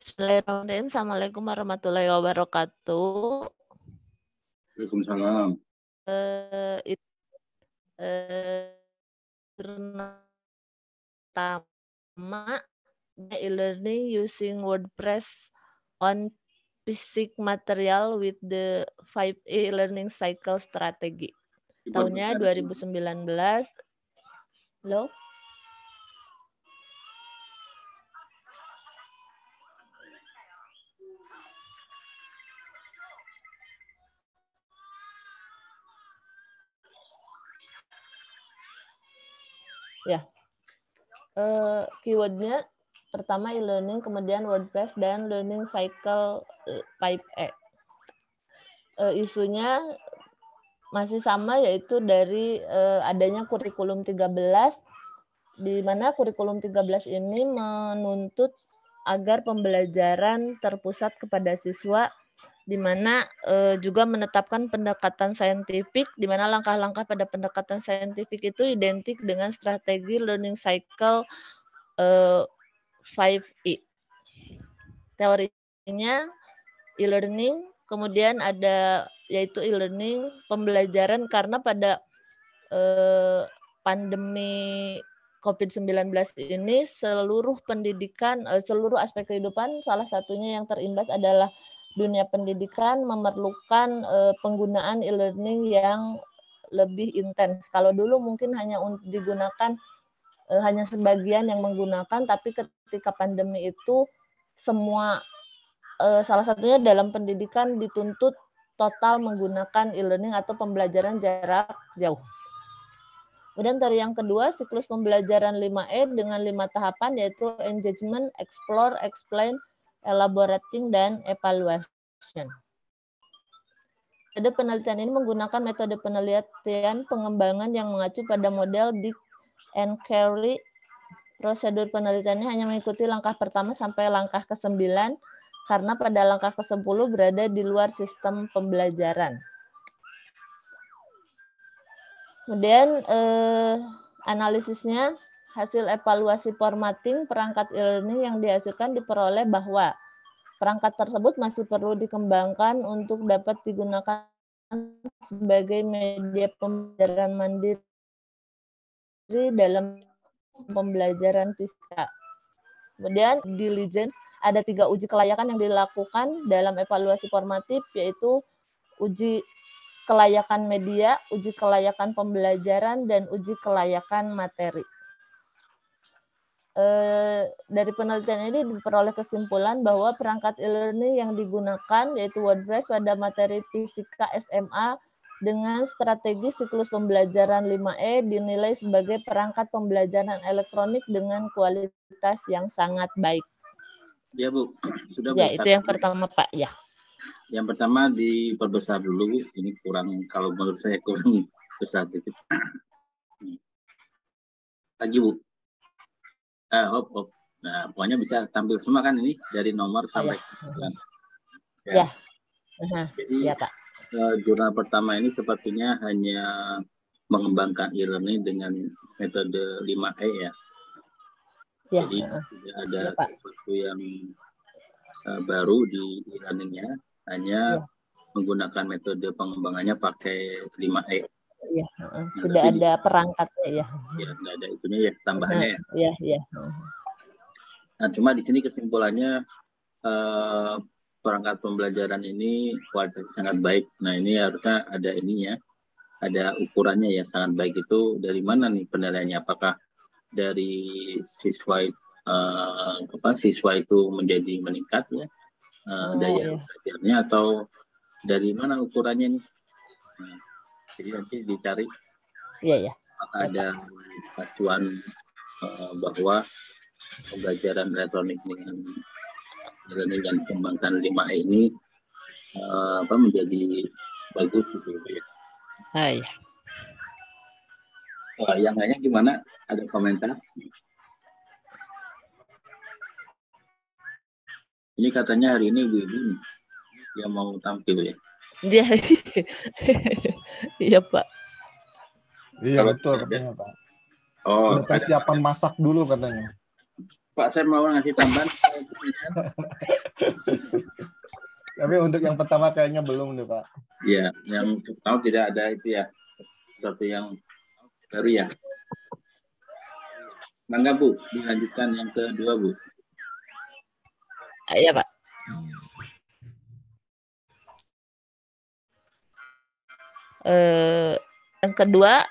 Bismillahirrahmanirrahim. Assalamualaikum warahmatullahi wabarakatuh. Waalaikumsalam. Pertama, e-learning using WordPress on basic material with the 5E learning cycle strategy. Tahunnya 2019. Halo? Ya. Keywordnya pertama e-learning, kemudian WordPress, dan learning cycle 5E. Isunya masih sama, yaitu dari adanya kurikulum 13, di mana kurikulum 13 ini menuntut agar pembelajaran terpusat kepada siswa, di mana juga menetapkan pendekatan saintifik, di mana langkah-langkah pada pendekatan saintifik itu identik dengan strategi learning cycle 5E. Teorinya e-learning, kemudian ada yaitu e-learning pembelajaran karena pada pandemi COVID-19 ini seluruh pendidikan, seluruh aspek kehidupan, salah satunya yang terimbas adalah dunia pendidikan memerlukan penggunaan e-learning yang lebih intens. Kalau dulu mungkin hanya digunakan hanya sebagian yang menggunakan, tapi ketika pandemi itu semua salah satunya dalam pendidikan dituntut total menggunakan e-learning atau pembelajaran jarak jauh. Kemudian teori yang kedua, siklus pembelajaran 5E dengan 5 tahapan, yaitu engagement, explore, explain, elaborating, dan evaluation. Metode penelitian ini menggunakan metode penelitian pengembangan yang mengacu pada model Dick and Carey. Prosedur penelitiannya hanya mengikuti langkah pertama sampai langkah ke-9, karena pada langkah ke-10 berada di luar sistem pembelajaran. Kemudian analisisnya, hasil evaluasi formatting perangkat e-learning yang dihasilkan diperoleh bahwa perangkat tersebut masih perlu dikembangkan untuk dapat digunakan sebagai media pembelajaran mandiri dalam pembelajaran fisika. Kemudian diligence, ada 3 uji kelayakan yang dilakukan dalam evaluasi formatif, yaitu uji kelayakan media, uji kelayakan pembelajaran, dan uji kelayakan materi. Dari penelitian ini diperoleh kesimpulan bahwa perangkat e-learning yang digunakan, yaitu WordPress pada materi fisika SMA dengan strategi siklus pembelajaran 5E dinilai sebagai perangkat pembelajaran elektronik dengan kualitas yang sangat baik. Ya Bu, sudah Bu. Ya, itu yang pertama Pak. Ya. Yang pertama diperbesar dulu, ini kurang, kalau menurut saya kurang besar dikit. Lagi Bu. Nah, pokoknya bisa tampil semua kan ini dari nomor sampai ya. Jadi ya, Pak. Jurnal pertama ini sepertinya hanya mengembangkan e-learning dengan metode 5E ya. Jadi tidak ada sesuatu yang baru di e-learningnya, hanya menggunakan metode pengembangannya pakai 5E. Iya, tidak ada perangkatnya ya. Ya, tidak ada itunya ya, tambahannya ya. Iya, iya. Nah, cuma di sini kesimpulannya perangkat pembelajaran ini kualitasnya sangat baik. Nah, ini harusnya ada ininya, ada ukurannya ya, sangat baik. Itu dari mana nih penilaiannya? Apakah dari siswa siswa itu menjadi meningkat ya daya belajarnya, atau dari mana ukurannya nih? Nah, jadi nanti dicari apakah ada acuan bahwa pembelajaran elektronik dengan e-learning yang dikembangkan 5E ini menjadi bagus gitu ya. Hai. Yang lainnya gimana? Ada komentar? Ini katanya hari ini Ibu yang mau tampil ya? Iya, iya Pak. Iya betul katanya Pak. Udah persiapan masak dulu katanya. Pak, saya mau ngasih tambahan. Tapi untuk yang pertama kayaknya belum nih Pak. Ya, yang pertama tidak ada itu ya, sesuatu yang baru ya. Mangga Bu, dilanjutkan yang kedua Bu. Iya Pak. Yang kedua,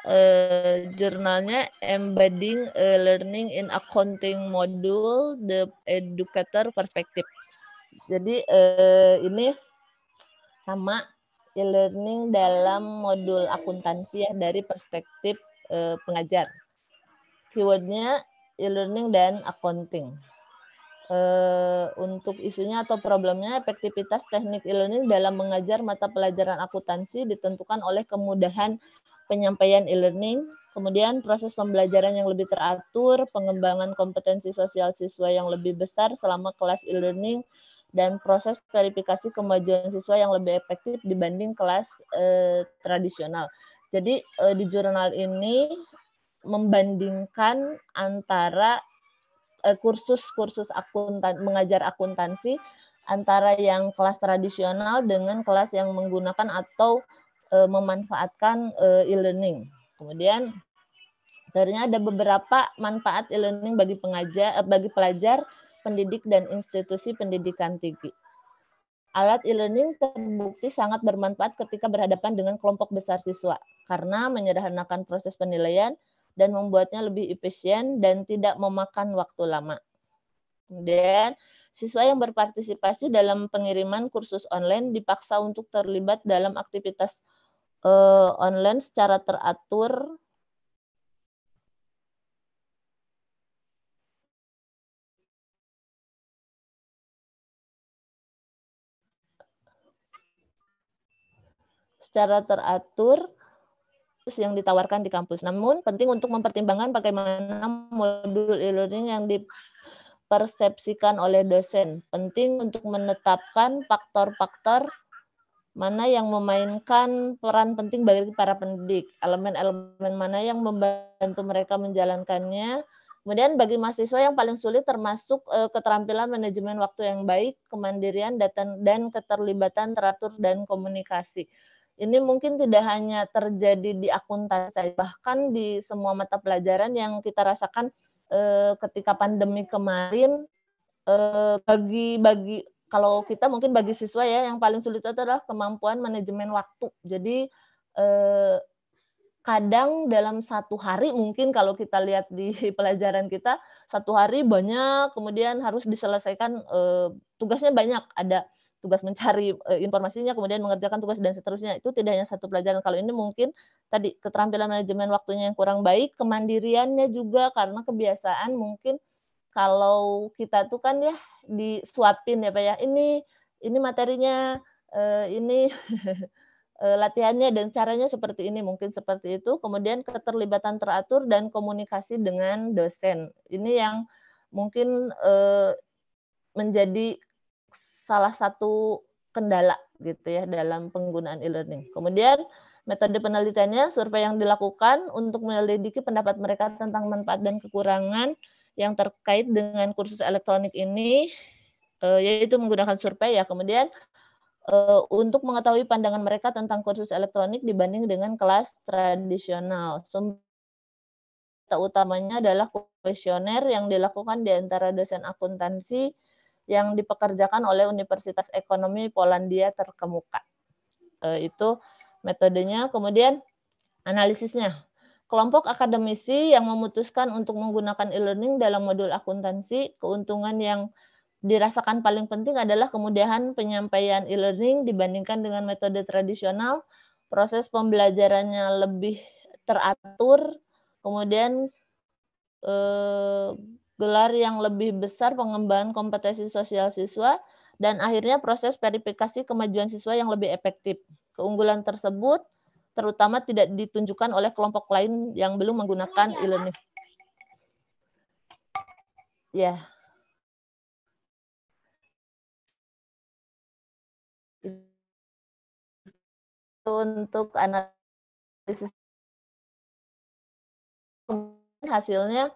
jurnalnya Embedding Learning in Accounting Module, the Educator Perspective. Jadi ini sama e-learning dalam modul akuntansi ya, dari perspektif pengajar. Keywordnya e-learning dan accounting. Untuk isunya atau problemnya, efektivitas teknik e-learning dalam mengajar mata pelajaran akuntansi ditentukan oleh kemudahan penyampaian e-learning, kemudian proses pembelajaran yang lebih teratur, pengembangan kompetensi sosial siswa yang lebih besar selama kelas e-learning, dan proses verifikasi kemajuan siswa yang lebih efektif dibanding kelas tradisional. Jadi di jurnal ini membandingkan antara kursus mengajar akuntansi antara yang kelas tradisional dengan kelas yang menggunakan atau memanfaatkan e-learning. Kemudian ternyata ada beberapa manfaat e-learning bagi pelajar, pendidik dan institusi pendidikan tinggi. Alat e-learning terbukti sangat bermanfaat ketika berhadapan dengan kelompok besar siswa karena menyederhanakan proses penilaian dan membuatnya lebih efisien dan tidak memakan waktu lama. Kemudian, siswa yang berpartisipasi dalam pengiriman kursus online dipaksa untuk terlibat dalam aktivitas online secara teratur. Yang ditawarkan di kampus. Namun penting untuk mempertimbangkan bagaimana modul e-learning yang dipersepsikan oleh dosen. Penting untuk menetapkan faktor-faktor mana yang memainkan peran penting bagi para pendidik, elemen-elemen mana yang membantu mereka menjalankannya. Kemudian bagi mahasiswa yang paling sulit termasuk keterampilan manajemen waktu yang baik, kemandirian, dan keterlibatan teratur dan komunikasi. Ini mungkin tidak hanya terjadi di akuntansi saja, bahkan di semua mata pelajaran yang kita rasakan ketika pandemi kemarin. Kalau kita mungkin bagi siswa ya, yang paling sulit itu adalah kemampuan manajemen waktu. Jadi kadang dalam satu hari mungkin kalau kita lihat di pelajaran kita, satu hari banyak, kemudian harus diselesaikan tugasnya banyak, ada tugas mencari informasinya, kemudian mengerjakan tugas dan seterusnya. Itu tidak hanya satu pelajaran. Kalau ini mungkin tadi keterampilan manajemen waktunya yang kurang baik, kemandiriannya juga karena kebiasaan mungkin kalau kita tuh kan ya disuapin ya Pak ya, ini materinya, ini latihannya dan caranya seperti ini, mungkin seperti itu. Kemudian keterlibatan teratur dan komunikasi dengan dosen. Ini yang mungkin menjadi salah satu kendala gitu ya dalam penggunaan e-learning. Kemudian metode penelitiannya, survei yang dilakukan untuk menyelidiki pendapat mereka tentang manfaat dan kekurangan yang terkait dengan kursus elektronik ini, yaitu menggunakan survei ya. Kemudian untuk mengetahui pandangan mereka tentang kursus elektronik dibanding dengan kelas tradisional. Sumber utamanya adalah kuesioner yang dilakukan di antara dosen akuntansi yang dipekerjakan oleh Universitas Ekonomi Polandia terkemuka. Itu metodenya. Kemudian analisisnya. Kelompok akademisi yang memutuskan untuk menggunakan e-learning dalam modul akuntansi, keuntungan yang dirasakan paling penting adalah kemudahan penyampaian e-learning dibandingkan dengan metode tradisional, proses pembelajarannya lebih teratur, kemudian gelar yang lebih besar, pengembangan kompetensi sosial siswa, dan akhirnya proses verifikasi kemajuan siswa yang lebih efektif. Keunggulan tersebut terutama tidak ditunjukkan oleh kelompok lain yang belum menggunakan e-learning. Ya. Untuk analisis hasilnya,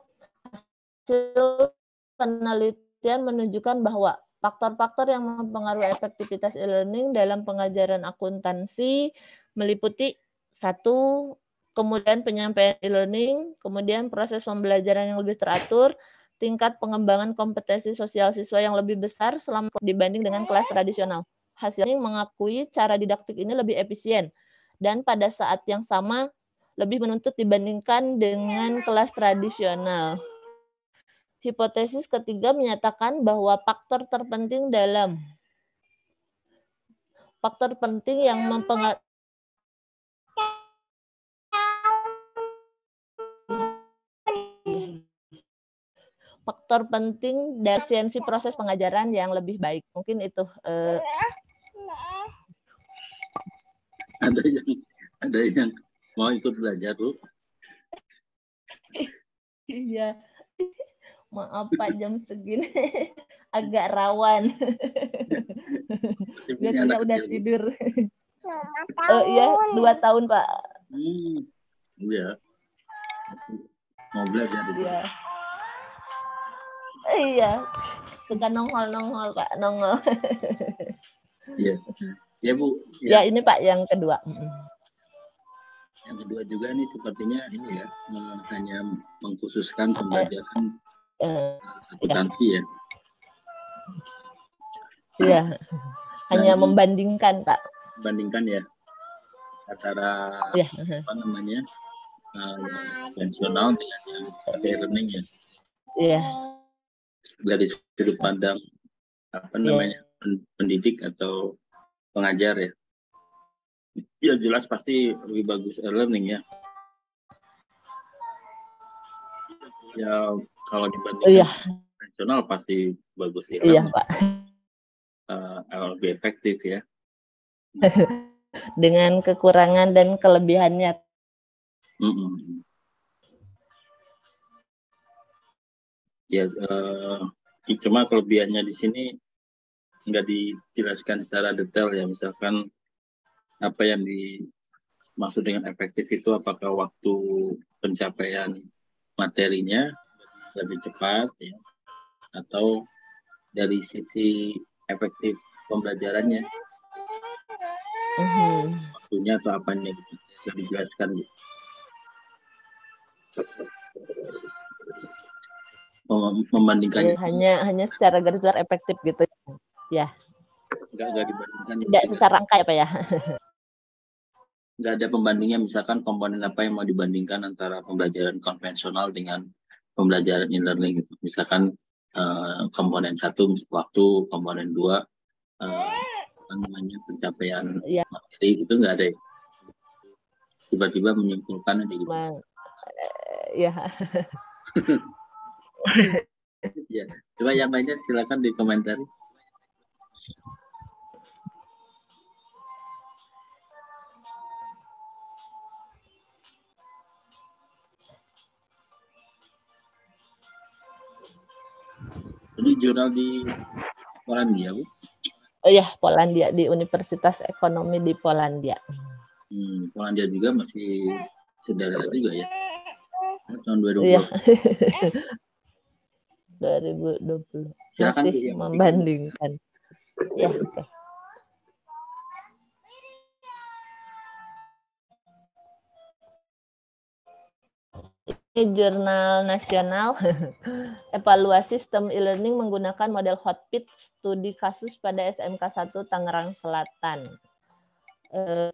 hasil penelitian menunjukkan bahwa faktor-faktor yang mempengaruhi efektivitas e-learning dalam pengajaran akuntansi meliputi 1, kemudian penyampaian e-learning, kemudian proses pembelajaran yang lebih teratur, tingkat pengembangan kompetensi sosial siswa yang lebih besar selama dibanding dengan kelas tradisional. Hasilnya mengakui cara didaktik ini lebih efisien dan pada saat yang sama lebih menuntut dibandingkan dengan kelas tradisional. Hipotesis ketiga menyatakan bahwa faktor penting yang mempengaruhi faktor penting dari efisiensi proses pengajaran yang lebih baik. Mungkin itu. Ada yang mau ikut belajar, Bu? Iya. Maaf Pak, jam segini agak rawan. Biasanya udah kecil, tidur. Iya, 2 tahun Pak. Iya. Mau belajar itu. Iya. Iya. Suka nongol Pak, nongol. Iya. Ya Bu. Ya ini Pak yang kedua. Yang kedua juga nih sepertinya ini ya, hanya mengkhususkan pembelajaran akuntansi ya. Iya. Hanya membandingkan Pak. Membandingkan ya antara apa namanya konvensional dengan yang e-learning ya. Iya. Dari sudut pandang apa namanya pendidik atau pengajar ya. Ya jelas pasti lebih bagus e-learning ya. Ya kalau dibandingkan konvensional pasti bagus e-learning. Iya Pak. Lebih efektif ya. Dengan kekurangan dan kelebihannya. Ya, cuma kelebihannya di sini nggak dijelaskan secara detail ya. Misalkan apa yang dimaksud dengan efektif itu apakah waktu pencapaian materinya lebih cepat ya, atau dari sisi efektif pembelajarannya waktunya atau apanya gitu, nggak dijelaskan gitu. Membandingkan hanya secara garis besar efektif gitu ya. Nggak dibandingkan tidak secara angka ya Pak ya. Nggak ada pembandingnya, misalkan komponen apa yang mau dibandingkan antara pembelajaran konvensional dengan pembelajaran e-learning gitu. Misalkan komponen 1 waktu, komponen 2 apa namanya pencapaian materi, itu nggak ada ya. Tiba-tiba menyimpulkan aja gitu. Ya. Ya, coba yang lainnya silakan dikomentari. Ini jurnal di Polandia, Bu? Oh ya, Polandia, di Universitas Ekonomi di Polandia. Polandia juga masih saudara juga ya? Tahun 2020. Iya. 2020. Silakan masih membandingkan. Ya, oke. Ini jurnal nasional evaluasi sistem e-learning menggunakan model Hotpit studi kasus pada SMK 1 Tangerang Selatan.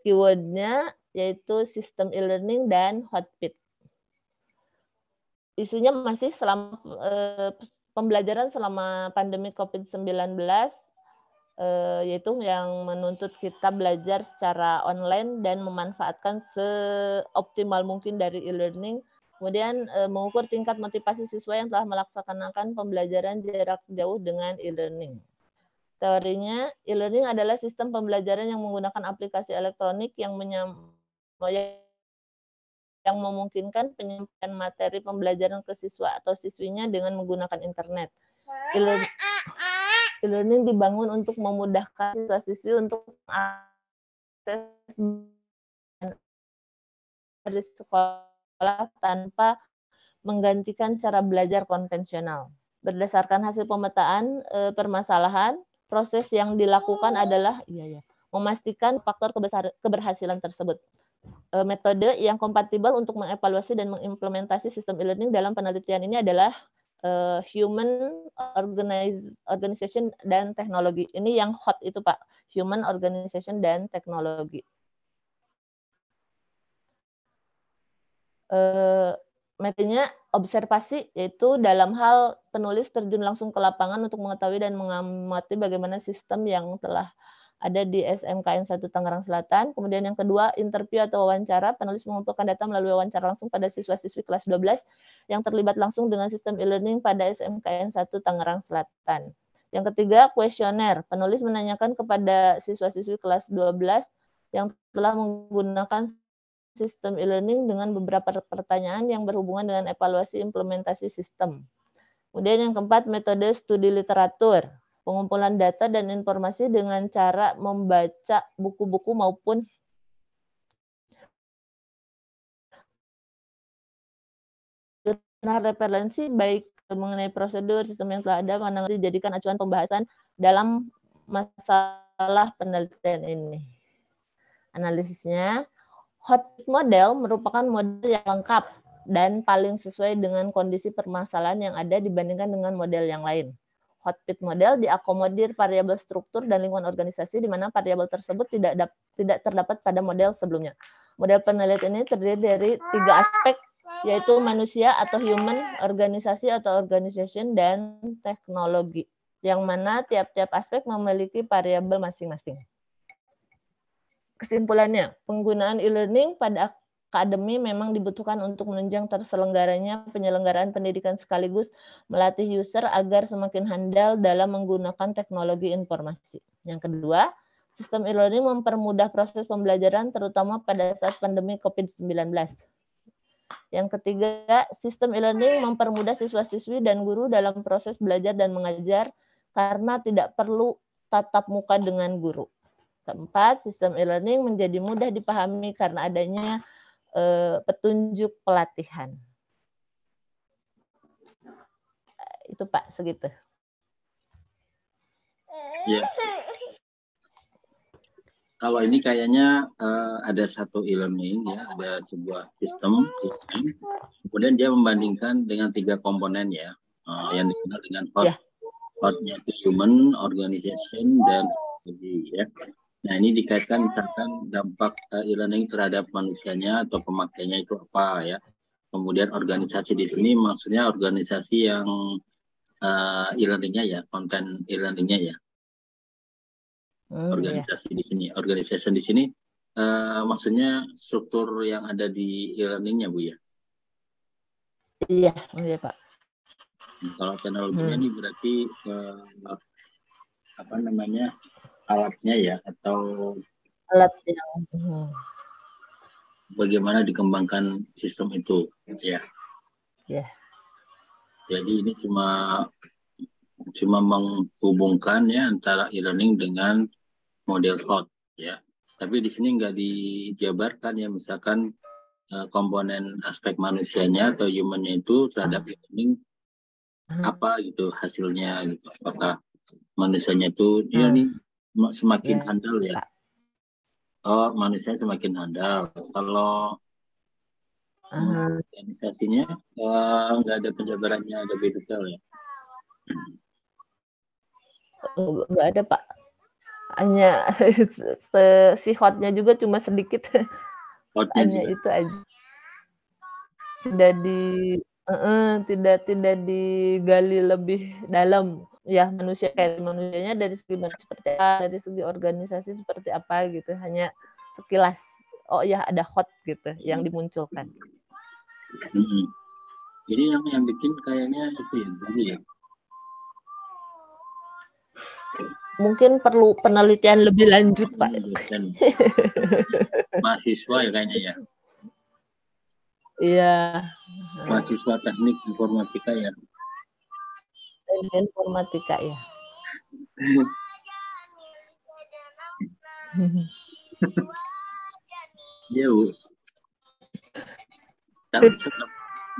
Keywordnya yaitu sistem e-learning dan Hotpit. Isunya masih selama pembelajaran selama pandemi COVID-19, yaitu yang menuntut kita belajar secara online dan memanfaatkan seoptimal mungkin dari e-learning. Kemudian mengukur tingkat motivasi siswa yang telah melaksanakan pembelajaran jarak jauh dengan e-learning. Teorinya, e-learning adalah sistem pembelajaran yang menggunakan aplikasi elektronik yang memungkinkan penyampaian materi pembelajaran ke siswa atau siswinya dengan menggunakan internet. E-learning dibangun untuk memudahkan siswa-siswi untuk akses dari sekolah tanpa menggantikan cara belajar konvensional. Berdasarkan hasil pemetaan permasalahan, proses yang dilakukan adalah memastikan faktor keberhasilan tersebut. Metode yang kompatibel untuk mengevaluasi dan mengimplementasi sistem e-learning dalam penelitian ini adalah human organization dan teknologi. Ini yang hot itu Pak, human organization dan teknologi. Metodenya observasi, yaitu dalam hal penulis terjun langsung ke lapangan untuk mengetahui dan mengamati bagaimana sistem yang telah ada di SMKN 1 Tangerang Selatan. Kemudian yang kedua, interview atau wawancara. Penulis mengumpulkan data melalui wawancara langsung pada siswa-siswi kelas 12 yang terlibat langsung dengan sistem e-learning pada SMKN 1 Tangerang Selatan. Yang ketiga, kuesioner. Penulis menanyakan kepada siswa-siswi kelas 12 yang telah menggunakan sistem e-learning dengan beberapa pertanyaan yang berhubungan dengan evaluasi implementasi sistem. Kemudian yang keempat, metode studi literatur. Pengumpulan data dan informasi dengan cara membaca buku-buku maupun jurnal referensi baik mengenai prosedur sistem yang telah ada mana dijadikan acuan pembahasan dalam masalah penelitian ini. Analisisnya, hot model merupakan model yang lengkap dan paling sesuai dengan kondisi permasalahan yang ada dibandingkan dengan model yang lain. Hot fit model diakomodir variabel struktur dan lingkungan organisasi di mana variabel tersebut tidak terdapat pada model sebelumnya. Model penelitian ini terdiri dari 3 aspek, yaitu manusia atau human, organisasi atau organization, dan teknologi, yang mana tiap-tiap aspek memiliki variabel masing-masing. Kesimpulannya, penggunaan e-learning pada akademi memang dibutuhkan untuk menunjang terselenggaranya penyelenggaraan pendidikan sekaligus melatih user agar semakin handal dalam menggunakan teknologi informasi. Yang kedua, sistem e-learning mempermudah proses pembelajaran terutama pada saat pandemi COVID-19. Yang ketiga, sistem e-learning mempermudah siswa-siswi dan guru dalam proses belajar dan mengajar karena tidak perlu tatap muka dengan guru. Keempat, sistem e-learning menjadi mudah dipahami karena adanya petunjuk pelatihan. Itu Pak, segitu. Ya. Kalau ini kayaknya ada satu e-learning, ya, ada sebuah sistem, kemudian dia membandingkan dengan 3 komponen ya, yang dikenal dengan hot. Yeah. Hotnya itu human, organization, dan teknologi ya. Nah ini dikaitkan misalkan dampak e-learning terhadap manusianya atau pemakainya itu apa ya. Kemudian organisasi di sini maksudnya organisasi yang e-learningnya ya, konten e-learningnya ya. Organisasi di sini, organization di sini maksudnya struktur yang ada di e-learningnya Bu ya. Iya, Pak. Kalau teknologinya ini berarti apa namanya alatnya ya atau alat yang bagaimana dikembangkan sistem itu ya. Yeah. Jadi ini cuma menghubungkan ya antara e-learning dengan model hot ya. Tapi di sini nggak dijabarkan ya misalkan komponen aspek manusianya atau humannya itu terhadap e-learning apa gitu hasilnya gitu. Apakah manusianya itu ya nih semakin handal ya. Oh, manusia semakin handal. Kalau organisasinya nggak ada penjabarannya lebih detail ya. Nggak ada Pak. Hanya si hotnya juga cuma sedikit. Hotnya hanya juga. Itu aja. Tidak digali lebih dalam ya manusianya dari segi seperti apa, dari segi organisasi seperti apa gitu, hanya sekilas oh ya ada hot gitu yang dimunculkan. Jadi yang bikin kayaknya itu ya dulu ya. Mungkin perlu penelitian lebih lanjut Pak. Mahasiswa ya kayaknya ya. Iya. Mahasiswa teknik informatika ya. Teknik informatika ya. Iya Bu.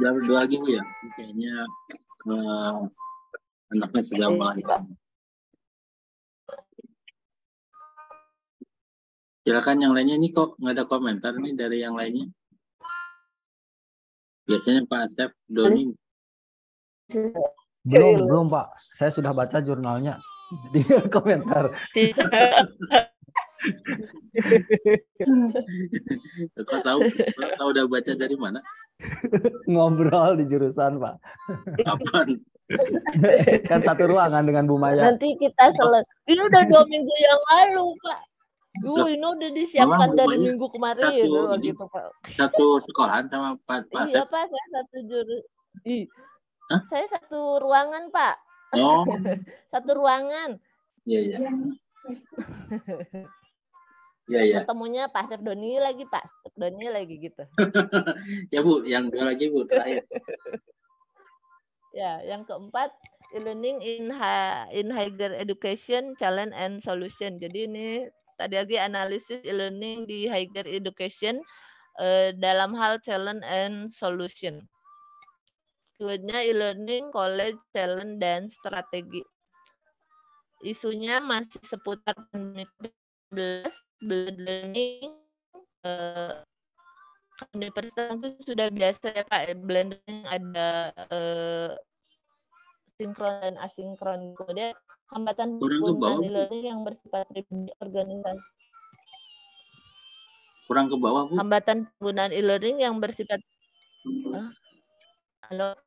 Jam 2 lagi Bu ya. Kayaknya Anaknya sudah melahirkan. Silakan yang lainnya, ini kok nggak ada komentar nih dari yang lainnya. Biasanya Pak Asep, Doni. Belum Pak. Saya sudah baca jurnalnya. Di komentar. Kok tahu udah baca dari mana? Ngobrol di jurusan Pak. Kapan? Kan satu ruangan dengan Bu Maya. Nanti kita selesai. Ini udah 2 minggu yang lalu, Pak. Ini udah disiapkan dari minggu kemarin gitu, Pak. Satu sekolahan sama Pak Asep? Iya, Pak, saya satu Saya satu ruangan, Pak. Oh. Satu ruangan. Iya. Iya. Ketemunya Pak Asep Doni lagi, Pak. Asep Doni lagi gitu. Ya, Bu, yang dua lagi, Bu, terakhir. Ya, yang keempat, e-learning in higher education, challenge and solution. Jadi ini tadi lagi analisis e-learning di higher education dalam hal challenge and solution. Keywordnya e-learning, college, challenge, dan strategi. Isunya masih seputar pandemi 19, blended learning, universitas itu sudah biasa ya Pak, blending ada sinkron dan asinkron. Kemudian hambatan penggunaan e-learning yang bersifat pribadi organisasi. Kurang ke bawah, Bu. Hambatan penggunaan e-learning yang bersifat halo.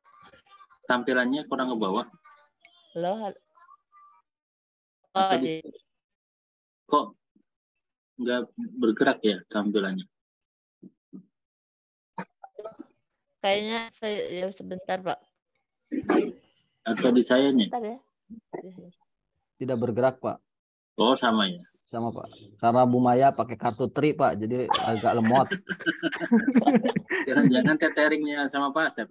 Tampilannya kurang ke bawah. Halo. Kok nggak bergerak ya tampilannya? Kayaknya saya ya sebentar Pak. Atau di saya nih? Ya. Tidak bergerak Pak. Oh sama ya? Sama Pak. Karena Bu Maya pakai kartu tri Pak, jadi agak lemot. Jangan-jangan teteringnya sama Pak Asep.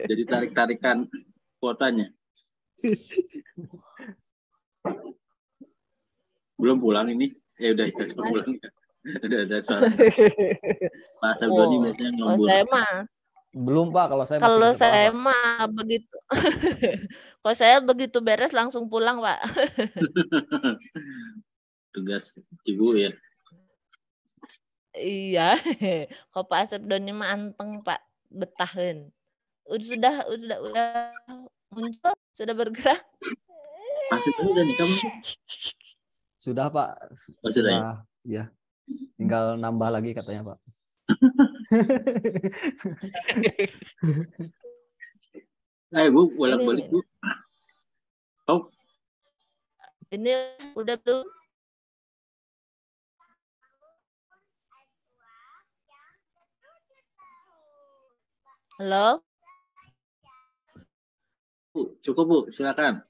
Jadi tarik-tarikan kuotanya. Belum pulang ini? Udah pulang. Udah ada suara. Pak Asep Doni biasanya ngembur. Saya mah. Belum Pak, kalau saya kalau masih saya mah begitu. Kalau saya begitu beres langsung pulang Pak. Tugas Ibu ya. Iya. Kalau Pak Asep Doni mah anteng Pak, betahin. Udah muncul, sudah bergerak. Asep Doni udah nikah? Sudah Pak. Sudah ya. Tinggal nambah lagi katanya Pak. Ayo Bu, bolak-balik Bu. Oh. Ini udah belum? Halo? Bu, cukup Bu, silakan.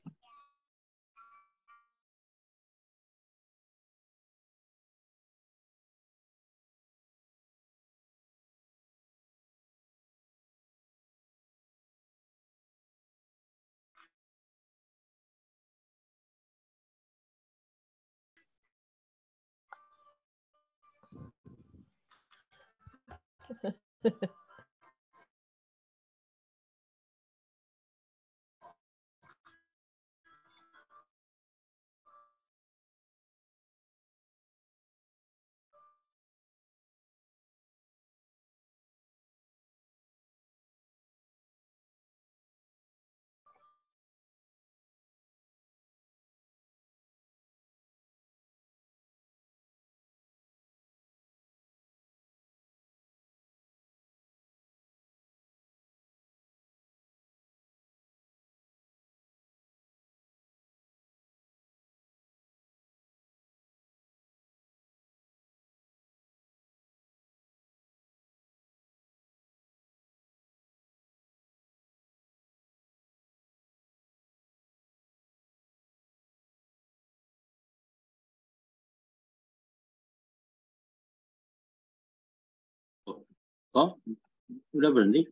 Kok udah berhenti?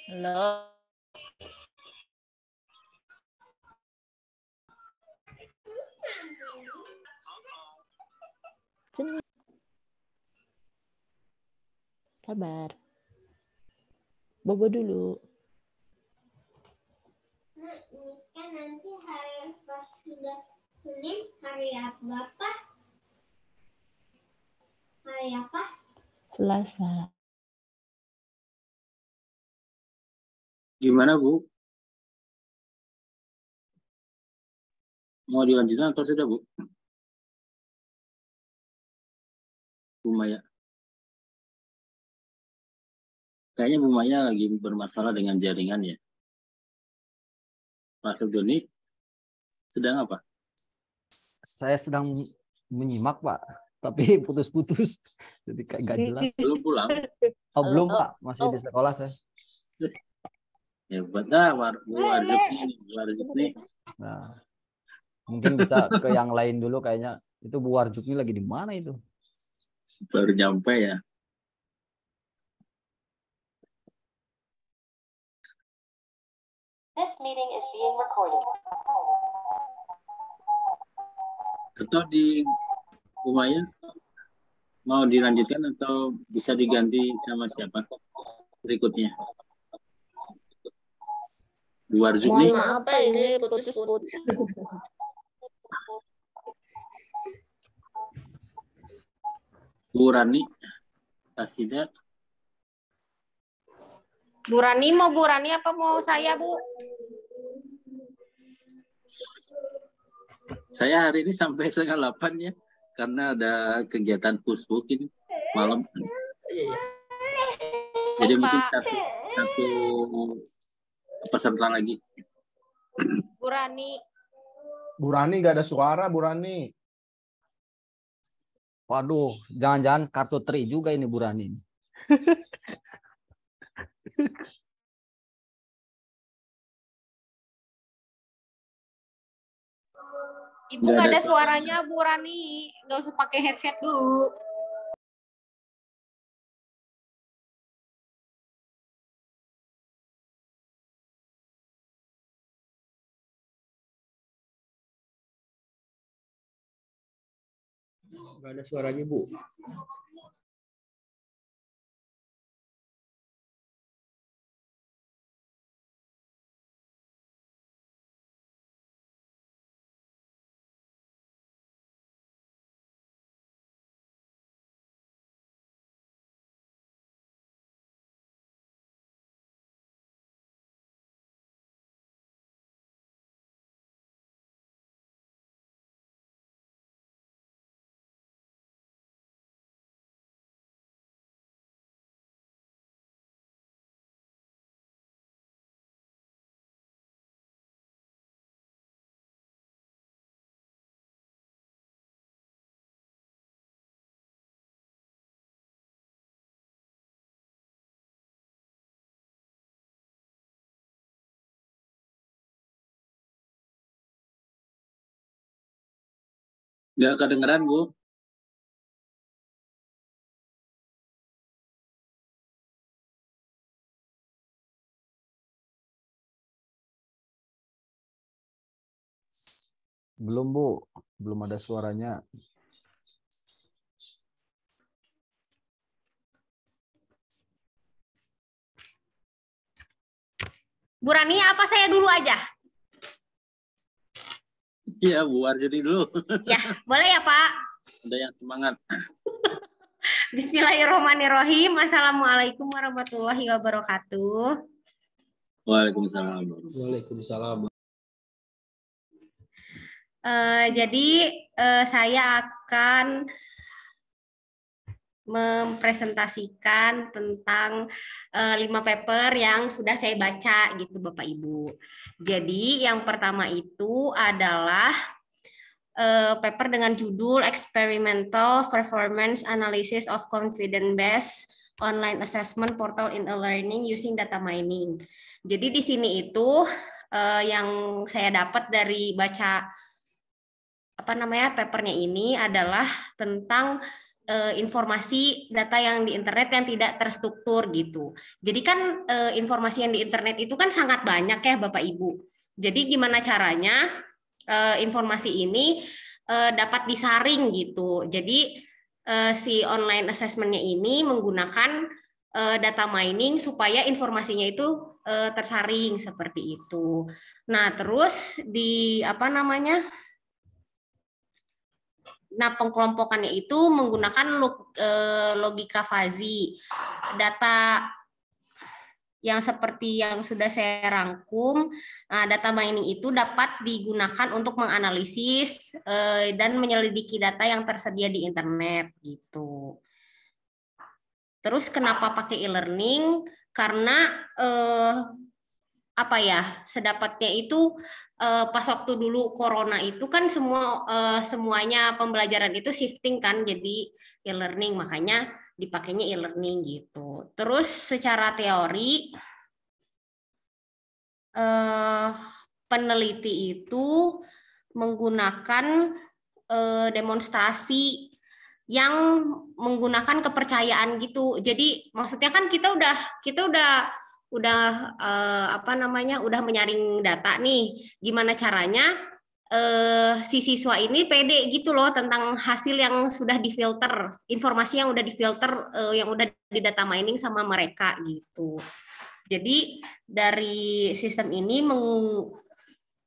Halo. Sabar. Bobo dulu. Nah, ini kan nanti hari pas sudah Senin, hari apa? Hari apa? Selasa. Gimana, Bu? Mau dilanjutkan atau sudah, Bu? Bu Maya. Kayaknya Bu Maya lagi bermasalah dengan jaringan ya. Masuk Doni, sedang apa? Saya sedang menyimak, Pak, tapi putus-putus. Jadi kayak nggak jelas. Belum pulang? Oh, belum, Pak. Masih di sekolah saya. Hebat dah, Bu Warjuk nih. Nah, mungkin bisa ke yang lain dulu kayaknya. Itu Bu Warjuk ini lagi di mana itu? Baru nyampe ya. This meeting is being recorded. Atau di Bu Maya mau dilanjutkan atau bisa diganti sama siapa berikutnya? Bu Warjuk nih. Mohon maaf Pak, ini putus-putus. Bu Rani, Kasida. Bu Rani mau Bu Rani apa mau saya, Bu? Saya hari ini sampai 7:30 ya, karena ada kegiatan pushbook ini malam. Jadi mungkin satu peserta lagi. Bu Rani. Bu Rani nggak ada suara, Bu Rani. Waduh, jangan-jangan kartu tri juga ini Bu Rani. Ibu nggak ada suaranya, Bu Rani. Nggak usah pakai headset dulu. Nggak ada suaranya, Bu. Nggak kedengeran, Bu. Belum, Bu. Belum ada suaranya. Bu Rani, apa saya dulu aja? Iya, Bu Warjudi dulu. Ya, boleh ya, Pak? Ada yang semangat. Bismillahirrahmanirrahim. Assalamualaikum warahmatullahi wabarakatuh. Waalaikumsalam. Waalaikumsalam. Jadi saya akan mempresentasikan tentang 5 paper yang sudah saya baca gitu Bapak Ibu. Jadi yang pertama itu adalah paper dengan judul Experimental Performance Analysis of Confidence-Based Online Assessment Portal in E-Learning Using Data Mining. Jadi di sini itu yang saya dapat dari baca papernya ini adalah tentang informasi data yang di internet yang tidak terstruktur gitu. Jadi kan informasi yang di internet itu kan sangat banyak ya Bapak Ibu. Jadi gimana caranya informasi ini dapat disaring gitu. Jadi si online assessment-nya ini menggunakan data mining supaya informasinya itu tersaring seperti itu. Nah, terus di apa namanya? Nah, pengkelompokannya itu menggunakan logika fuzzy. Data yang seperti yang sudah saya rangkum, data mining itu dapat digunakan untuk menganalisis dan menyelidiki data yang tersedia di internet gitu. Terus kenapa pakai e-learning? Karena apa ya, sedapatnya itu pas waktu dulu corona itu kan semuanya pembelajaran itu shifting kan jadi e-learning, makanya dipakainya e-learning gitu. Terus secara teori peneliti itu menggunakan demonstrasi yang menggunakan kepercayaan gitu. Jadi maksudnya kan kita udah apa namanya udah menyaring data nih, gimana caranya si siswa ini pede gitu loh tentang hasil yang sudah difilter, informasi yang udah difilter, yang udah di data mining sama mereka gitu. Jadi dari sistem ini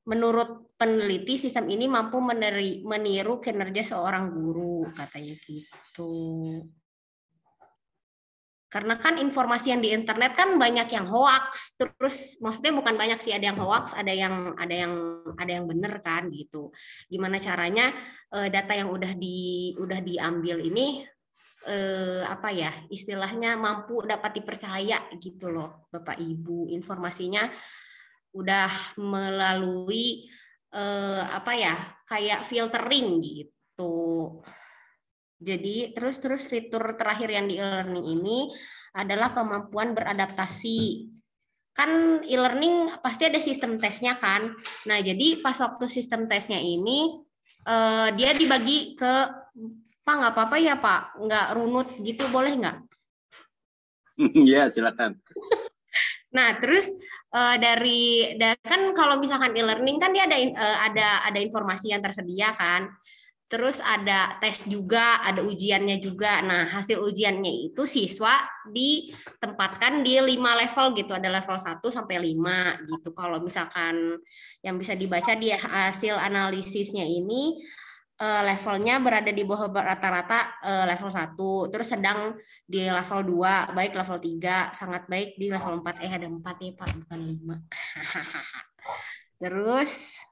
menurut peneliti sistem ini mampu meniru kinerja seorang guru katanya gitu. Karena kan informasi yang di internet kan banyak yang hoax, terus maksudnya bukan banyak sih, ada yang hoax, ada yang benar kan gitu. Gimana caranya data yang udah diambil ini apa ya istilahnya mampu dapat dipercaya gitu loh Bapak Ibu, informasinya udah melalui apa ya kayak filtering gitu. Jadi terus fitur terakhir yang di e-learning ini adalah kemampuan beradaptasi. Kan e-learning pasti ada sistem tesnya kan. Nah, jadi pas waktu sistem tesnya ini dia dibagi ke Pak, nggak apa-apa ya Pak, nggak runut gitu, boleh nggak? Ya, silakan. Nah, terus dari kan kalau misalkan e-learning kan dia ada informasi yang tersedia kan. Terus ada tes juga, ada ujiannya juga. Nah, hasil ujiannya itu siswa ditempatkan di 5 level gitu. Ada level 1 sampai 5 gitu. Kalau misalkan yang bisa dibaca di hasil analisisnya ini levelnya berada di bawah rata-rata level 1, terus sedang di level 2, baik level 3, sangat baik di level 4. Ada 4 ya Pak, bukan 5. Terus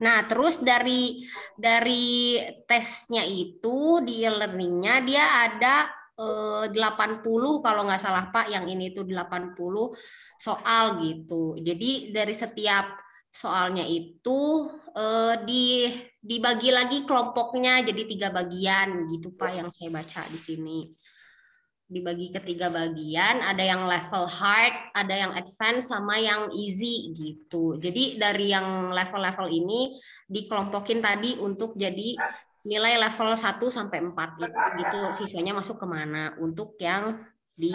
nah, terus dari tesnya itu di e-learningnya dia ada 80 kalau nggak salah Pak, yang ini tuh 80 soal gitu. Jadi dari setiap soalnya itu dibagi lagi kelompoknya jadi 3 bagian gitu Pak, yang saya baca di sini. Dibagi ke 3 bagian, ada yang level hard, ada yang advance, sama yang easy gitu. Jadi dari yang level-level ini dikelompokin tadi untuk jadi nilai level 1 sampai 4 gitu, siswanya masuk kemana. Untuk yang di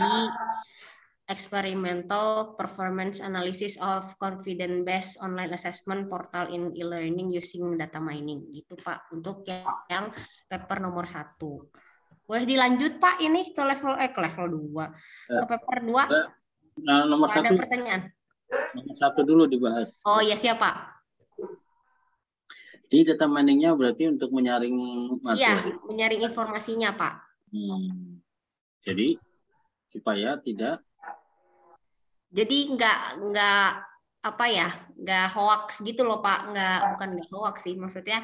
Experimental Performance Analysis of Confidence-Based Online Assessment Portal in E-Learning Using Data Mining gitu Pak, untuk yang paper nomor 1. Boleh dilanjut Pak ini ke level 2. Ke paper 2. Nah, nomor 1. Ada pertanyaan? Nomor 1 dulu dibahas. Oh iya, siap Pak. Di data mining-nya berarti untuk menyaring materi. Iya, menyaring informasinya Pak. Jadi supaya tidak. Jadi nggak apa ya, nggak hoax gitu loh Pak, bukan nggak hoax sih, maksudnya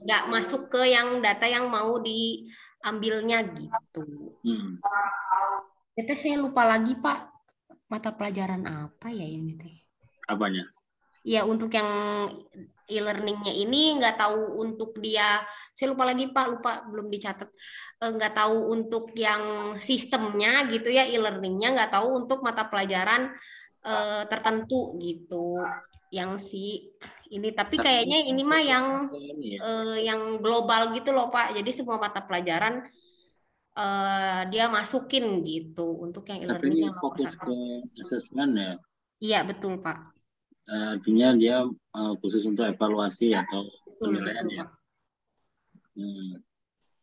nggak masuk ke yang data yang mau diambilnya gitu. Itu saya lupa lagi Pak, mata pelajaran apa ya ini teh? Apanya? Ya untuk yang e-learningnya ini nggak tahu untuk dia, saya lupa lagi Pak, belum dicatat, nggak tahu untuk yang sistemnya gitu ya, e-learningnya nggak tahu untuk mata pelajaran tertentu gitu. yang si ini, tapi kayaknya ini mah yang global gitu loh Pak. Jadi semua mata pelajaran dia masukin gitu untuk yang Tapi e-learning ini yang fokus ke assessment ya. Iya betul Pak. Artinya dia khusus untuk evaluasi atau Betul, penilaian betul ya. Pak.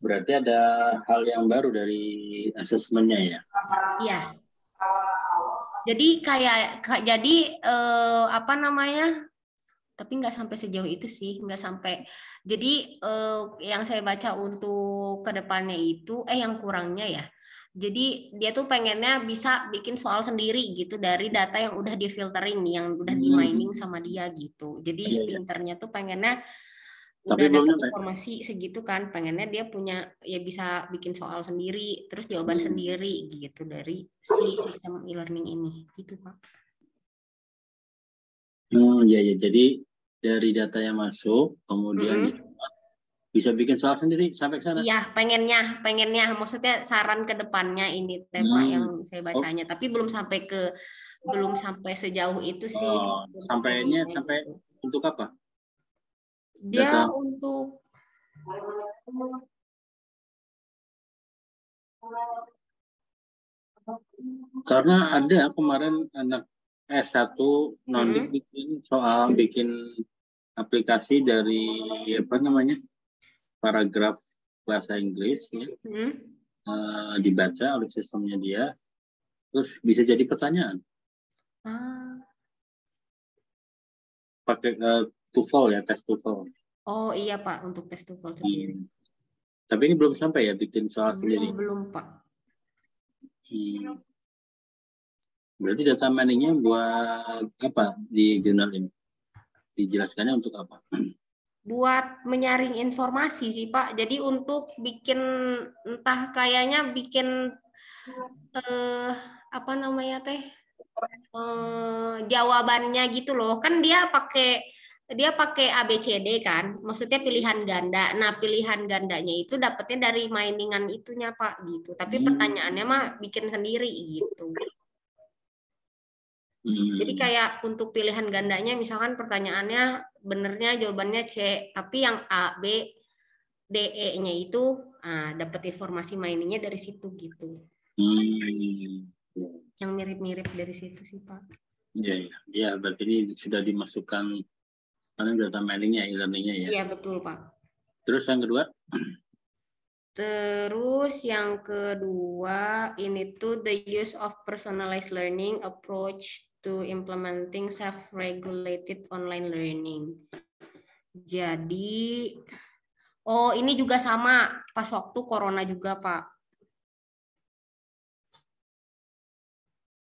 Berarti ada hal yang baru dari asesmennya ya. Iya. Jadi apa namanya? Tapi nggak sampai sejauh itu sih, nggak sampai. Jadi yang saya baca untuk kedepannya itu, yang kurangnya ya. Jadi dia tuh pengennya bisa bikin soal sendiri gitu dari data yang udah di-filtering, yang udah di-mining sama dia gitu. Jadi pinternya tuh pengennya udah dapat informasi segitu kan, pengennya dia punya ya bisa bikin soal sendiri, terus jawaban sendiri gitu dari si sistem e-learning ini, gitu Pak. Ya. Jadi dari data yang masuk, kemudian bisa bikin soal sendiri sampai ke sana. Iya, pengennya, maksudnya saran ke depannya ini Pak yang saya bacanya, tapi belum sampai sejauh itu sih. Sampainya sampai untuk apa? Dia untuk karena ada kemarin anak S1 non-dik bikin soal bikin aplikasi dari apa namanya paragraf bahasa Inggris ya, dibaca oleh sistemnya dia, terus bisa jadi pertanyaan. Pakai TOEFL ya, tes TOEFL. Oh iya Pak, untuk tes TOEFL sendiri. Tapi ini belum sampai ya bikin soal sendiri. Belum Pak. Berarti data miningnya buat apa di jurnal ini? Dijelaskannya untuk apa? Buat menyaring informasi sih Pak. Jadi untuk bikin entah kayaknya bikin apa namanya teh jawabannya gitu loh. Kan dia pakai ABCD kan, maksudnya pilihan ganda. Nah, pilihan gandanya itu dapatnya dari miningan itunya Pak gitu. Tapi pertanyaannya mah bikin sendiri gitu. Jadi kayak untuk pilihan gandanya misalkan pertanyaannya benernya jawabannya C, tapi yang A, B, D, E-nya itu dapat informasi miningnya dari situ gitu. Yang mirip-mirip dari situ sih Pak. Ya, berarti ini sudah dimasukkan data miningnya, e-learningnya ya. Iya betul Pak. Terus yang kedua? Terus yang kedua ini tuh the use of personalized learning approach to implementing self-regulated online learning. Jadi, ini juga sama pas waktu corona juga Pak.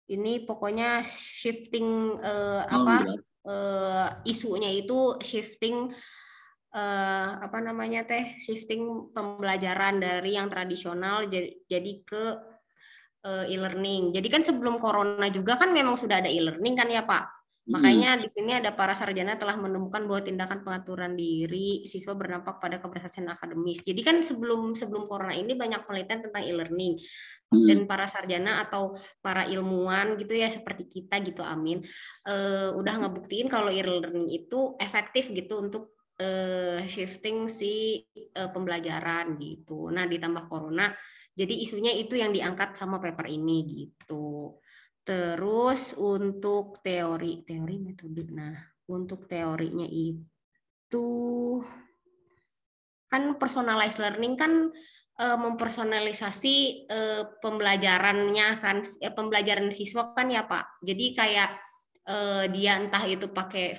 Ini pokoknya shifting isunya itu shifting shifting pembelajaran dari yang tradisional jadi ke e-learning. Jadi kan sebelum corona juga kan memang sudah ada e-learning kan ya Pak. Makanya di sini ada para sarjana telah menemukan bahwa tindakan pengaturan diri siswa berdampak pada keberhasilan akademis. Jadi kan sebelum corona ini banyak penelitian tentang e-learning dan para sarjana atau para ilmuwan gitu ya seperti kita gitu amin udah ngebuktiin kalau e-learning itu efektif gitu untuk shifting si pembelajaran gitu. Nah ditambah corona, jadi isunya itu yang diangkat sama paper ini gitu. Terus untuk teori metode. Nah untuk teorinya itu kan personalized learning kan mempersonalisasi pembelajarannya kan, pembelajaran siswa kan ya Pak. Jadi kayak dia entah itu pakai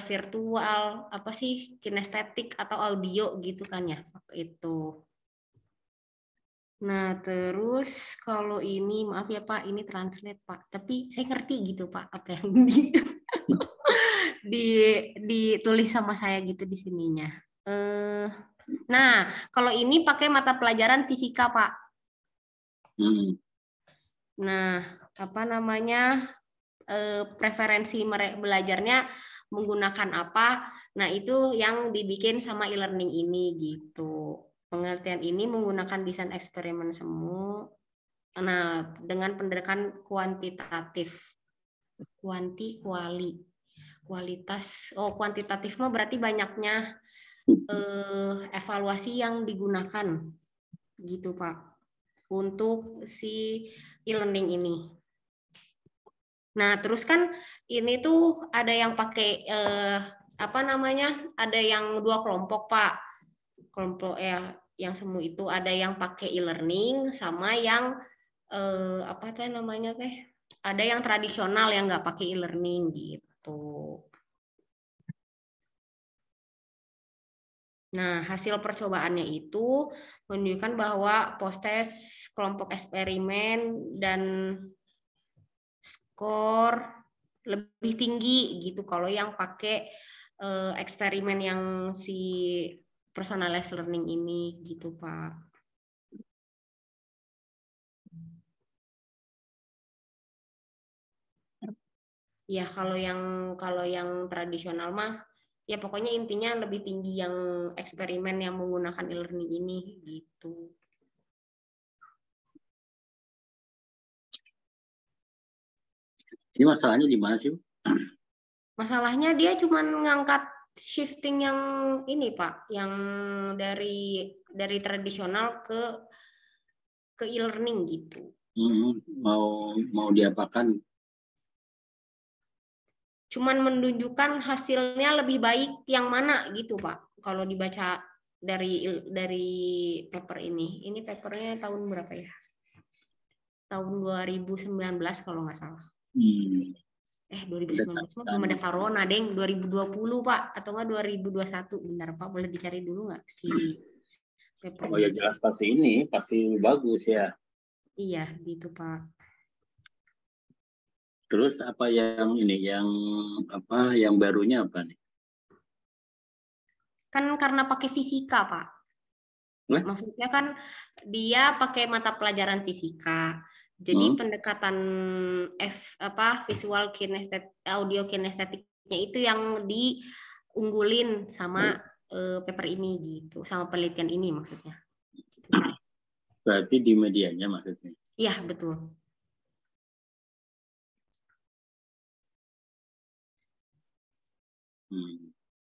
virtual apa sih kinestetik atau audio gitu kan ya itu. Nah terus kalau ini maaf ya Pak ini translate Pak, tapi saya ngerti gitu Pak apa yang ditulis sama saya gitu di sininya. Nah kalau ini pakai mata pelajaran fisika Pak. Nah apa namanya preferensi belajarnya menggunakan apa? Nah itu yang dibikin sama e-learning ini gitu. Pengertian ini menggunakan desain eksperimen semu. Nah dengan pendekatan kuantitatif, kuali. Kuantitatif mah berarti banyaknya evaluasi yang digunakan gitu Pak untuk si e-learning ini. Nah, terus kan ini tuh ada yang pakai ada yang 2 kelompok Pak. Kelompok yang semu itu ada yang pakai e-learning sama yang ada yang tradisional yang nggak pakai e-learning gitu. Nah, hasil percobaannya itu menunjukkan bahwa post-test, kelompok eksperimen, dan skor lebih tinggi gitu kalau yang pakai eksperimen yang si personalized learning ini gitu, Pak. Ya, kalau yang tradisional mah ya pokoknya intinya lebih tinggi yang eksperimen yang menggunakan e-learning ini gitu. Ini masalahnya di mana sih? Masalahnya dia cuma ngangkat shifting yang ini Pak, yang dari tradisional ke e-learning gitu. Mau diapakan? Cuman menunjukkan hasilnya lebih baik yang mana gitu Pak. Kalau dibaca dari paper ini. Ini papernya tahun berapa ya? Tahun 2019 kalau nggak salah. 2019 mah belum ada corona, Deng. 2020 Pak, atau nggak 2021? Bentar Pak, boleh dicari dulu nggak si paper? Oh ya jelas pasti bagus ya. Iya, gitu Pak. Terus apa yang ini, yang barunya apa nih? Kan karena pakai fisika, Pak. Maksudnya kan dia pakai mata pelajaran fisika. Jadi pendekatan visual audio kinestetiknya itu yang diunggulin sama paper ini gitu, sama penelitian ini maksudnya. Berarti di medianya maksudnya? Iya, betul.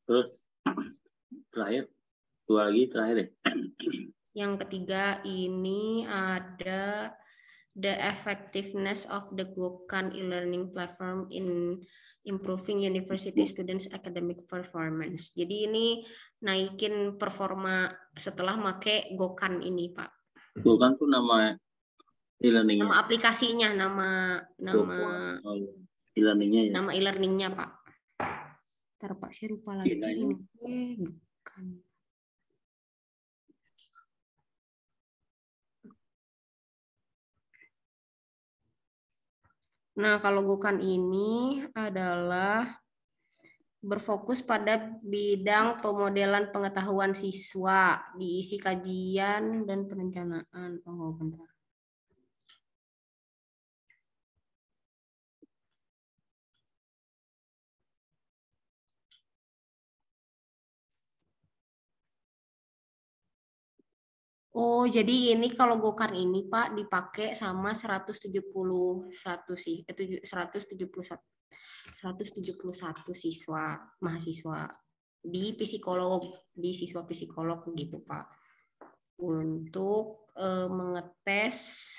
Terus terakhir ya. Yang ketiga ini ada the effectiveness of the Gokhan e-learning platform in improving university students academic performance. Jadi ini naikin performa setelah make Gokhan ini, Pak. Gokhan tuh nama e-learningnya. Nama aplikasinya, nama e-learningnya ya. Nama e-learningnya, Pak. Ntar Pak, saya lupa lagi. Gokhan. Nah, kalau Gokhan ini adalah berfokus pada bidang pemodelan pengetahuan siswa, diisi kajian dan perencanaan. Oh, bentar. Oh, jadi ini kalau Gokhan ini Pak dipakai sama 171 mahasiswa di siswa psikolog gitu Pak. Untuk mengetes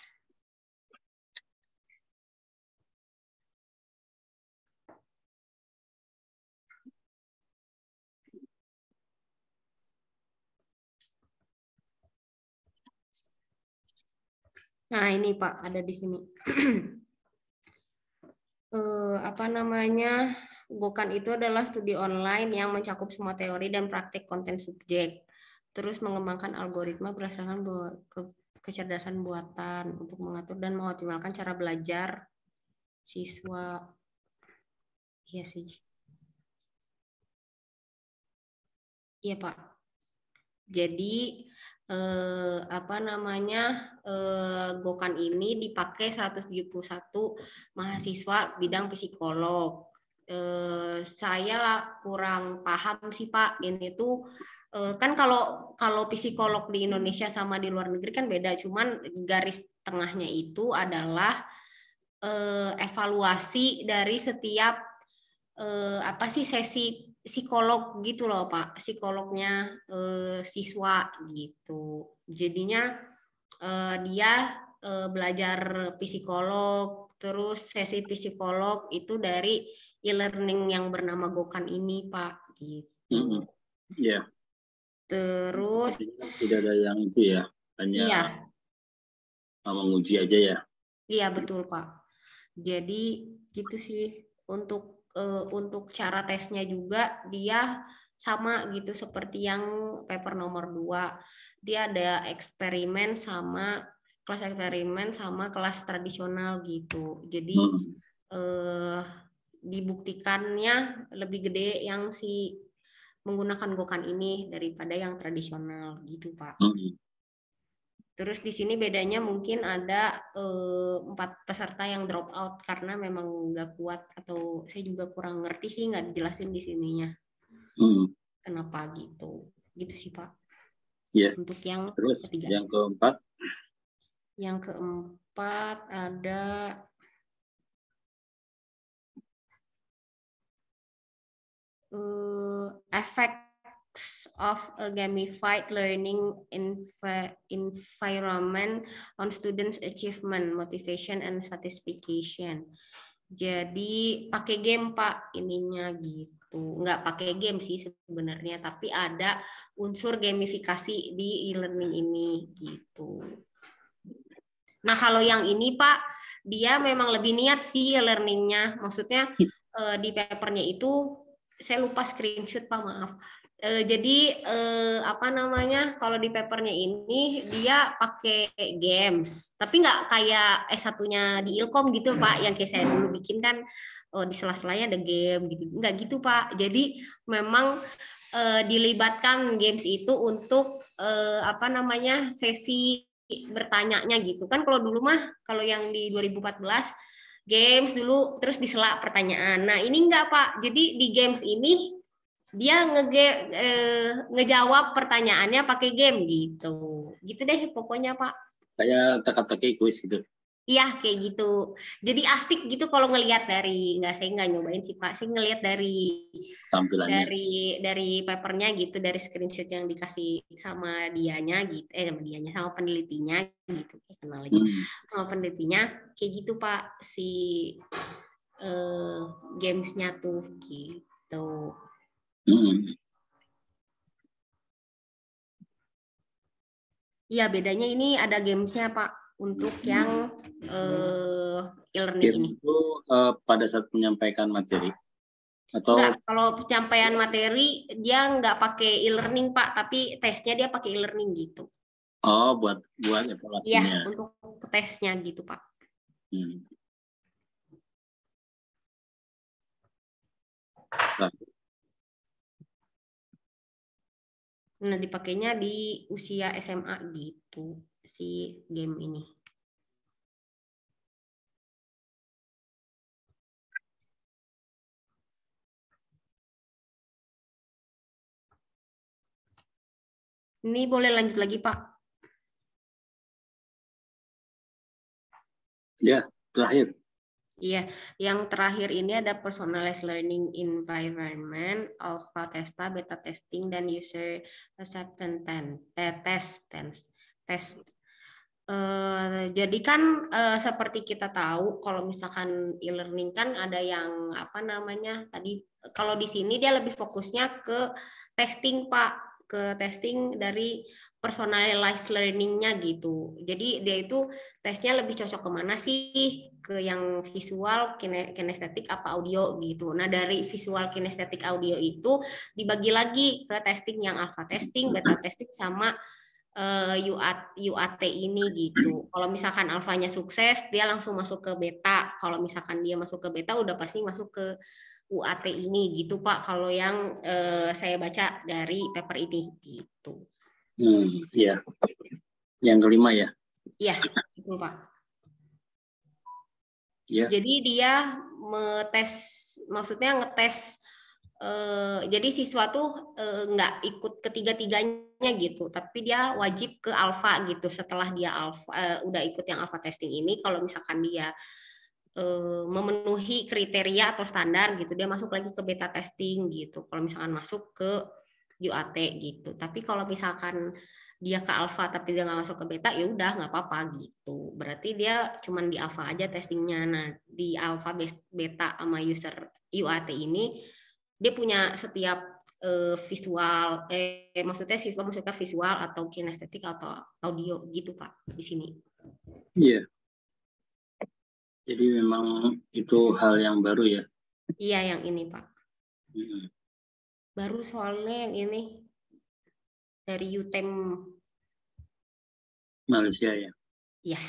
Nah, ini Pak, ada di sini. Gokhan itu adalah studi online yang mencakup semua teori dan praktik konten subjek. Terus mengembangkan algoritma berdasarkan kecerdasan buatan untuk mengatur dan mengoptimalkan cara belajar siswa. Iya sih. Iya, Pak. Jadi Gokhan ini dipakai 171 mahasiswa bidang psikolog. Saya kurang paham sih Pak, ini tuh kan kalau psikolog di Indonesia sama di luar negeri kan beda, cuman garis tengahnya itu adalah evaluasi dari setiap apa sih sesi psikolog gitu loh Pak, psikolognya siswa gitu. Jadinya dia belajar psikolog, terus sesi psikolog itu dari e-learning yang bernama Gokan ini Pak gitu. Iya. Terus Tidak ada yang itu ya, hanya iya. menguji aja ya. Iya betul Pak. Jadi gitu sih untuk cara tesnya juga dia sama gitu seperti yang paper nomor 2. Dia ada eksperimen sama kelas tradisional gitu. Jadi dibuktikannya lebih gede yang si menggunakan Gokan ini daripada yang tradisional gitu Pak. Terus di sini bedanya mungkin ada 4 peserta yang drop out karena memang nggak kuat atau saya juga kurang ngerti sih, nggak dijelasin di sininya. Kenapa gitu? Gitu sih Pak. Iya. Untuk yang terus ketiga. Yang keempat? Yang keempat ada effects of a gamified learning environment on students' achievement, motivation, and satisfaction. Jadi pakai game Pak ininya gitu. Nggak pakai game sih sebenarnya, tapi ada unsur gamifikasi di e-learning ini gitu. Nah kalau yang ini Pak, dia memang lebih niat sih e-learningnya. Maksudnya di papernya itu saya lupa screenshot Pak, maaf. Jadi apa namanya, kalau di papernya ini dia pakai games, tapi nggak kayak S1-nya di Ilkom gitu Pak, yang kayak saya dulu bikin kan di sela-selanya ada game gitu, nggak gitu Pak. Jadi memang dilibatkan games itu untuk apa namanya sesi bertanya-nya gitu kan. Kalau dulu mah, kalau yang di 2014 games dulu terus disela pertanyaan. Nah ini enggak Pak, jadi di games ini dia ngejawab pertanyaannya pakai game gitu deh pokoknya Pak. Kayak teka-teki kuis gitu. Iya kayak gitu. Jadi asik gitu kalau ngelihat dari, saya nggak nyobain sih Pak, saya ngelihat dari tampilannya, dari papernya gitu, dari screenshot yang dikasih sama dianya gitu, sama penelitinya gitu, kenal lagi sama penelitinya kayak gitu Pak, si gamesnya tuh gitu. Iya bedanya ini ada gamesnya Pak. Untuk yang e-learning ini. Itu pada saat menyampaikan materi? Atau enggak, kalau penyampaian materi dia nggak pakai e-learning Pak, tapi tesnya dia pakai e-learning gitu. Oh, buat evaluasinya. Iya, untuk tesnya gitu Pak. Nah, dipakainya di usia SMA gitu si game ini. Ini boleh lanjut lagi Pak? Ya, terakhir. Iya, yang terakhir ini ada personalized learning environment, alpha testa, beta testing, dan user acceptance test. Jadi kan seperti kita tahu kalau misalkan e-learning kan ada yang apa namanya tadi, kalau di sini dia lebih fokusnya ke testing Pak, ke testing dari personalized learning-nya gitu. Jadi dia itu tesnya lebih cocok kemana sih, ke yang visual, kinestetik, apa audio gitu. Nah dari visual, kinestetik, audio itu dibagi lagi ke testing yang alpha testing, beta testing, sama UAT ini gitu. Kalau misalkan alfanya sukses, dia langsung masuk ke beta. Kalau misalkan dia masuk ke beta, udah pasti masuk ke UAT ini gitu Pak. Kalau yang saya baca dari paper ini gitu. Iya. Yang kelima ya? Iya, itu Pak. Ya. Jadi dia ngetes. Jadi siswa tuh nggak ikut ketiga-tiganya gitu, tapi dia wajib ke alfa gitu. Setelah dia udah ikut yang alfa testing ini, kalau misalkan dia memenuhi kriteria atau standar gitu, dia masuk lagi ke beta testing gitu. Kalau misalkan masuk ke UAT gitu. Tapi kalau misalkan dia ke alpha tapi dia nggak masuk ke beta, ya udah nggak apa-apa gitu. Berarti dia cuman di alpha aja testingnya. Nah, di alpha, beta sama user UAT ini dia punya setiap visual, maksudnya siswa masuknya visual atau kinestetik atau audio gitu Pak di sini. Iya. Jadi memang itu hal yang baru ya. Iya yang ini Pak. Hmm. Baru soalnya yang ini dari UTEM Malaysia ya. ya.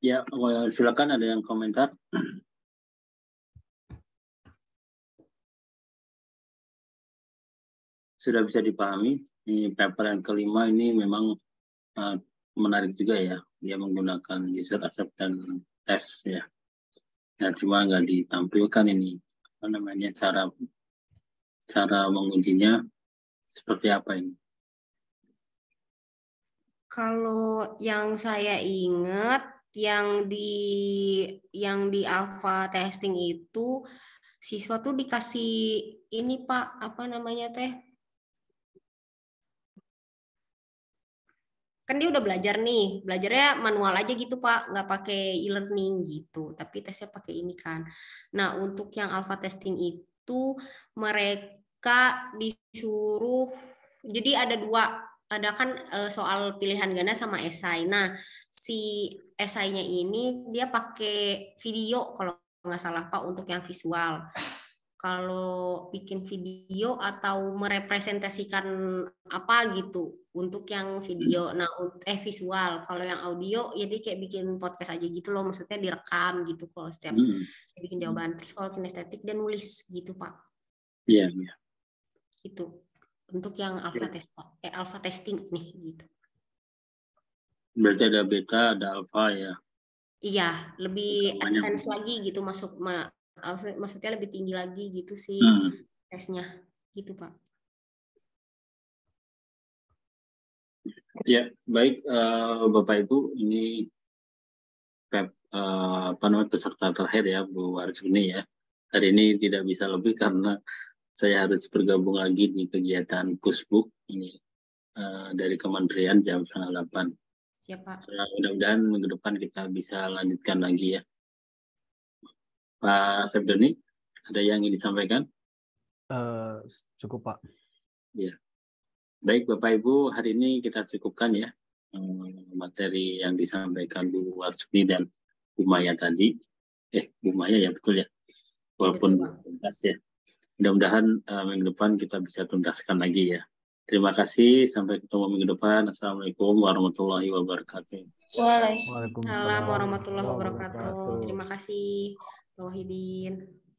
Ya, silakan ada yang komentar. Sudah bisa dipahami. Ini paper yang kelima ini memang menarik juga ya. Dia menggunakan user acceptance test ya. Nah, cuma nggak ditampilkan ini apa namanya cara mengujinya seperti apa ini. Kalau yang saya ingat yang di alpha testing itu siswa tuh dikasih ini Pak, apa namanya teh? Kan dia udah belajar nih, belajarnya manual aja gitu Pak, nggak pakai e-learning gitu, tapi tesnya pakai ini kan. Nah, untuk yang alpha testing itu mereka disuruh, jadi ada dua, ada kan soal pilihan ganda sama esai. Nah, si esainya ini dia pakai video kalau nggak salah Pak untuk yang visual. Kalau bikin video atau merepresentasikan apa gitu untuk yang video, nah visual. Kalau yang audio ya dia kayak bikin podcast aja gitu loh, maksudnya direkam gitu kalau setiap bikin jawaban. Terus kalau kinestetik dan nulis gitu Pak. Iya. Gitu untuk yang alpha testing nih gitu. Berarti ada beta, ada alpha ya. Iya, lebih advance lagi gitu maksudnya lebih tinggi lagi gitu sih tesnya gitu Pak. Ya baik Bapak Ibu, ini peserta terakhir ya Bu Arsuni ya. Hari ini tidak bisa lebih karena saya harus bergabung lagi di kegiatan Pusbuk ini dari Kementerian jam 7:30. Siapa? Mudah-mudahan minggu depan kita bisa lanjutkan lagi ya. Pak Sepdoni, ada yang ingin disampaikan? Cukup Pak. Ya. Baik Bapak Ibu, hari ini kita cukupkan ya materi yang disampaikan Bu Warsuni dan Bu Maya tadi. Bu Maya ya betul ya. Walaupun tuntas ya. Mudah-mudahan minggu depan kita bisa tuntaskan lagi ya. Terima kasih, sampai ketemu minggu depan. Assalamualaikum warahmatullahi wabarakatuh. Waalaikumsalam warahmatullahi wabarakatuh. Terima kasih, Pak Wahidin.